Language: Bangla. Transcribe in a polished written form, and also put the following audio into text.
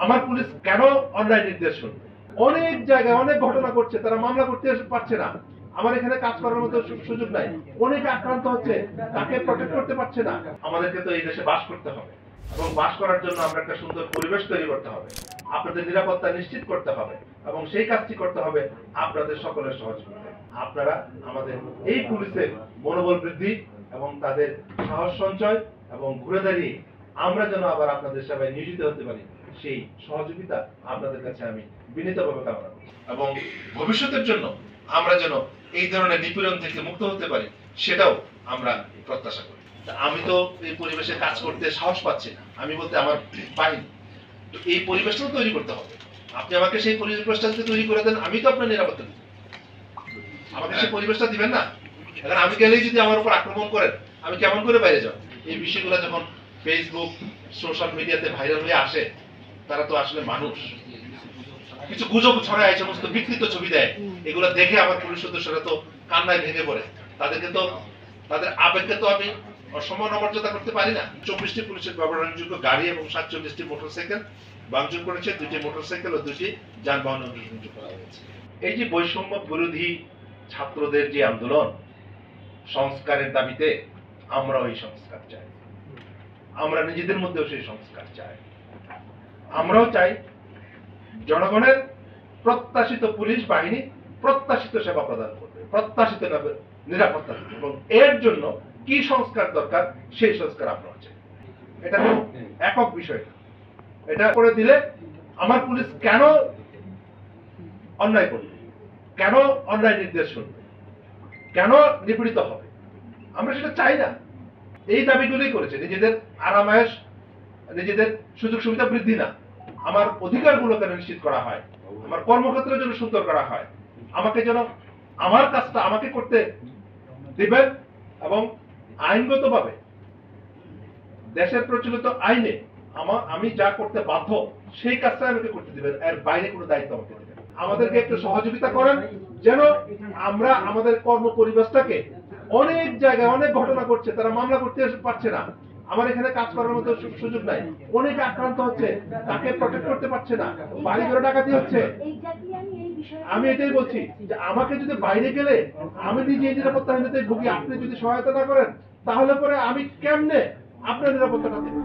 আমার পুলিশ কেন অন্যায় নির্দেশ শুনবে? অনেক জায়গায় অনেক ঘটনা ঘটছে, তারা মামলা করতে পারছে না। আমার এখানে কাজ করার মতো সুযোগ নাই। অনেকে আক্রান্ত হচ্ছে, তাকে প্রটেক্ট করতে পারছে না। আমাদেরকে তো এই দেশে বাস করতে হবে এবং বাস করার জন্য আমরা একটা সুন্দর পরিবেশ তৈরি করতে হবে, আপনাদের নিরাপত্তা নিশ্চিত করতে হবে এবং সেই কাজটি করতে হবে আপনাদের সকলের সহযোগিতায়। আপনারা আমাদের এই পুলিশের মনোবল বৃদ্ধি এবং তাদের সাহস সঞ্চয় এবং ঘুরে দাঁড়িয়ে আমরা যেন আবার আপনাদের সেবায় নিয়োজিত হতে পারি, সেই সহযোগিতা আপনাদের কাছে আমি বিনীতভাবে কামনা করি এবং ভবিষ্যতের জন্য আমরা যেন এই ধরনের নিপীড়ন থেকে মুক্ত হতে পারি সেটাও আমরা প্রত্যাশা করি। আমি তো এই পরিবেশে কাজ করতে সাহস পাচ্ছি না, আমি বলতে আমার বাহিনী। তো এই পরিবেশটাও তৈরি করতে হবে। আপনি আমাকে সেই পরিবেশটা যদি তৈরি করে দেন, আমি তো আপনার নিরাপত্তা দিব। আমাকে সেই পরিবেশটা দিবেন না। এখন আমি গেলেই যদি আমার উপর আক্রমণ করেন, আমি কেমন করে বাইরে যাব? এই বিষয়গুলো যখন ফেসবুক সোশ্যাল মিডিয়াতে ভাইরাল হয়ে আসে, তারা তো আসলে মানুষ, কিছু গুজব ছড়ায়, এই সমস্ত বিকৃত ছবি দেয়, এগুলো দেখে আমার পুলিশ সদস্যরা তো কান্নায় ভেঙে পড়ে। তাদেরকে তো তাদের আবেগকে তো আমি অসম্মান অমর্যাদা করতে পারি না। 24টি পুলিশের ব্যবহারযোগ্য গাড়ি এবং 47টি মোটরসাইকেল ভাঙচুর করেছে, 2টি মোটরসাইকেল ও 2টি যানবাহন ভাঙচুর করা হয়েছে। এই যে বৈষম্য বিরোধী ছাত্রদের যে আন্দোলন, সংস্কারের দাবিতে আমরা ওই সংস্কার চাই। আমরা নিজেদের মধ্যেও সেই সংস্কার চাই। আমরাও চাই জনগণের প্রত্যাশিত পুলিশ বাহিনী প্রত্যাশিত সেবা প্রদান করবে, প্রত্যাশিত নিরাপত্তা দেবে এবং এর জন্য কি সংস্কার দরকার সেই সংস্কার আপনারা চাই। এটা তো একক বিষয় না। এটা করে দিলে আমার পুলিশ কেন অন্যায় করবে, কেন অন্যায় নির্দেশ শুনবে, কেন নিপীড়িত হবে, আমরা সেটা চাই না। এই দাবিগুলোই করেছে, নিজেদের আরামায়েশ, নিজেদের সুযোগ সুবিধা বৃদ্ধি না, আমার অধিকারগুলো কেন নিশ্চিত করা হয়, আমার কর্মক্ষেত্রের জন্য সুন্দর করা হয়, আমাকে যেন আমার কাজটা আমাকে করতে দিবেন এবং আইনগতভাবে দেশের প্রচলিত আইনে আমি যা করতে বাধ্য সেই কাজটা আমাকে করতে দিবেন, এর বাইরে কোনো দায়িত্ব আমাকে দিবেন। আমাদেরকে একটু সহযোগিতা করেন যেন আমরা আমাদের কর্ম পরিবেশটাকে, অনেক জায়গায় অনেক ঘটনা ঘটছে, তারা মামলা করতে পারছে না, আমার এখানে কাজ করার মতো সুযোগ নাই, অনেকে আক্রান্ত হচ্ছে, তাকে প্রটেক্ট করতে পারছে না, বাড়ি ঘরে ডাকাতি হচ্ছে। আমি এটাই বলছি যে আমাকে যদি বাইরে গেলে আমি নিজে নিরাপত্তাহীনতায় ভুগি, আপনি যদি সহায়তা না করেন, তাহলে পরে আমি কেমনে আপনার নিরাপত্তাটা দেব?